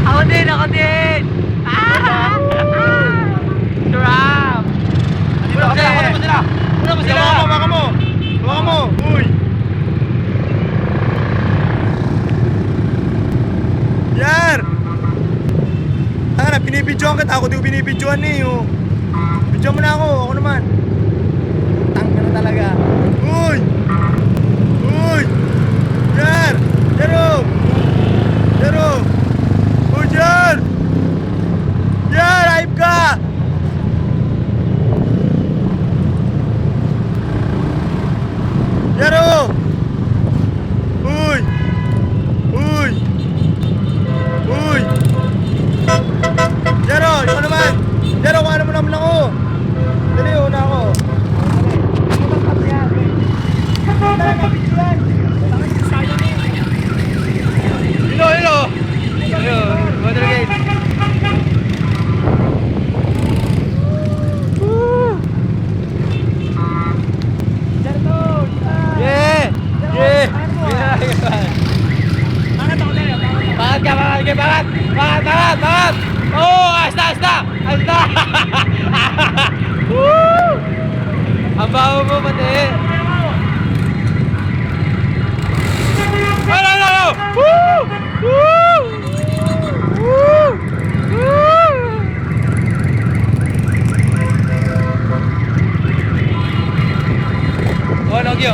Ako din, ako din! Ah! Trap! Kunin mo sila, kunin mo sila! Kunin mo sila! Baka mo! Baka mo! Uy! Yar! Taka na, binibidyoan kita. Ako di ko binibidyoan eh. Oh. Bidyoan mo na ako. Ako naman. Tangka na talaga. Uy! Uy! Yar! Yaro! Yaro! Uy, Yar! Yar! Hype ka! Yaro! Uy! Uy! Uy! Yaro! Ikaw naman! Yaro, kung ano mo naman ako! Dali, una ako! Hello, hello! Hello, water gate! Yeah! Yeah! Bangat ka, bangat ka, bangat! Bangat, bangat, bangat! Oh, ayos na, ayos na! Ayos na! Woo! Ang baho mo, pati! Ano, ano, ano! Woo! Woo! Woo! Woo! Oh, Nogyo!